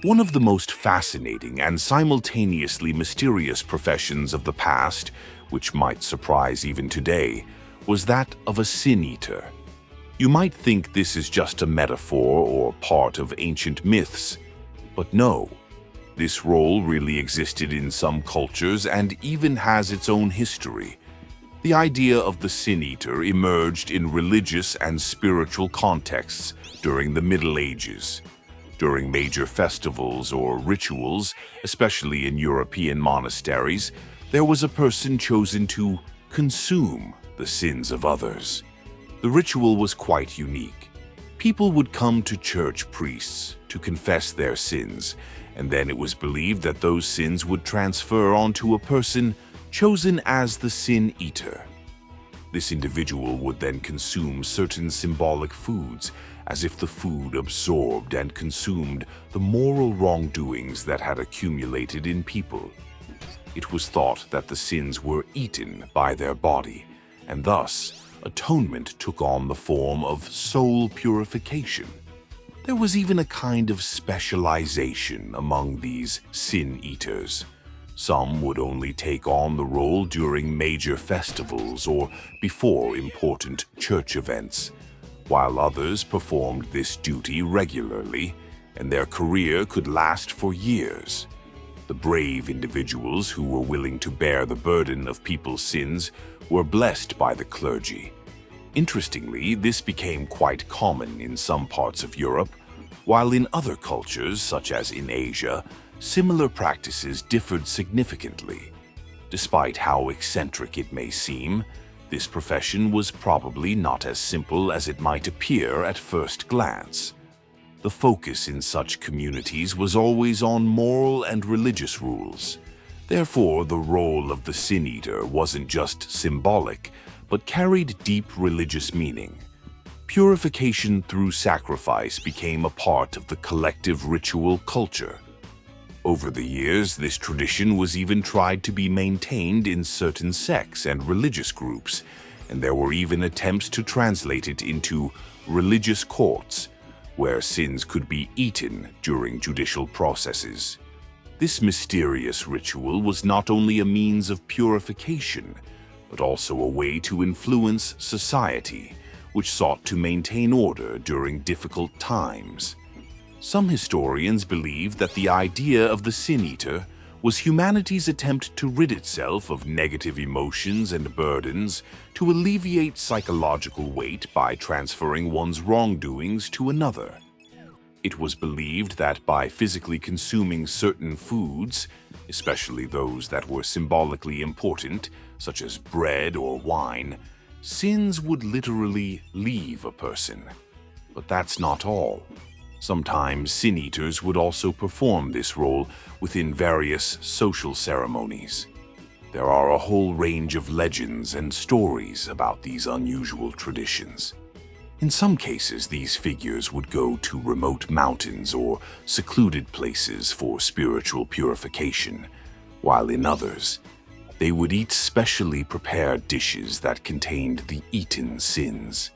One of the most fascinating and simultaneously mysterious professions of the past, which might surprise even today, was that of a sin-eater. You might think this is just a metaphor or part of ancient myths, but no. This role really existed in some cultures and even has its own history. The idea of the sin-eater emerged in religious and spiritual contexts during the Middle Ages. During major festivals or rituals, especially in European monasteries, there was a person chosen to consume the sins of others. The ritual was quite unique. People would come to church priests to confess their sins, and then it was believed that those sins would transfer onto a person chosen as the sin-eater. This individual would then consume certain symbolic foods, as if the food absorbed and consumed the moral wrongdoings that had accumulated in people. It was thought that the sins were eaten by their body, and thus atonement took on the form of soul purification. There was even a kind of specialization among these sin-eaters. Some would only take on the role during major festivals or before important church events, while others performed this duty regularly, and their career could last for years. The brave individuals who were willing to bear the burden of people's sins were blessed by the clergy. Interestingly, this became quite common in some parts of Europe, while in other cultures, such as in Asia, similar practices differed significantly. Despite how eccentric it may seem, this profession was probably not as simple as it might appear at first glance. The focus in such communities was always on moral and religious rules. Therefore, the role of the sin-eater wasn't just symbolic, but carried deep religious meaning. Purification through sacrifice became a part of the collective ritual culture. Over the years, this tradition was even tried to be maintained in certain sects and religious groups, and there were even attempts to translate it into religious courts, where sins could be eaten during judicial processes. This mysterious ritual was not only a means of purification, but also a way to influence society, which sought to maintain order during difficult times. Some historians believe that the idea of the sin-eater was humanity's attempt to rid itself of negative emotions and burdens, to alleviate psychological weight by transferring one's wrongdoings to another. It was believed that by physically consuming certain foods, especially those that were symbolically important, such as bread or wine, sins would literally leave a person. But that's not all. Sometimes sin-eaters would also perform this role within various social ceremonies. There are a whole range of legends and stories about these unusual traditions. In some cases, these figures would go to remote mountains or secluded places for spiritual purification, while in others, they would eat specially prepared dishes that contained the eaten sins.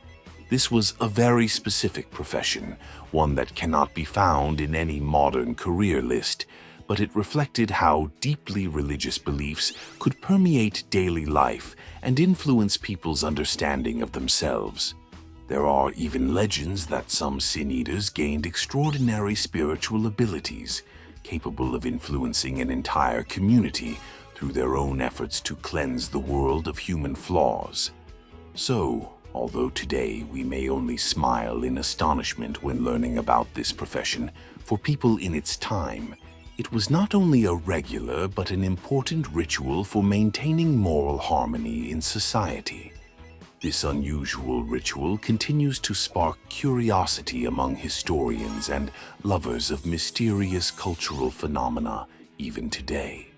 This was a very specific profession, one that cannot be found in any modern career list, but it reflected how deeply religious beliefs could permeate daily life and influence people's understanding of themselves. There are even legends that some sin-eaters gained extraordinary spiritual abilities, capable of influencing an entire community through their own efforts to cleanse the world of human flaws. So, although today we may only smile in astonishment when learning about this profession, for people in its time, it was not only a regular but an important ritual for maintaining moral harmony in society. This unusual ritual continues to spark curiosity among historians and lovers of mysterious cultural phenomena even today.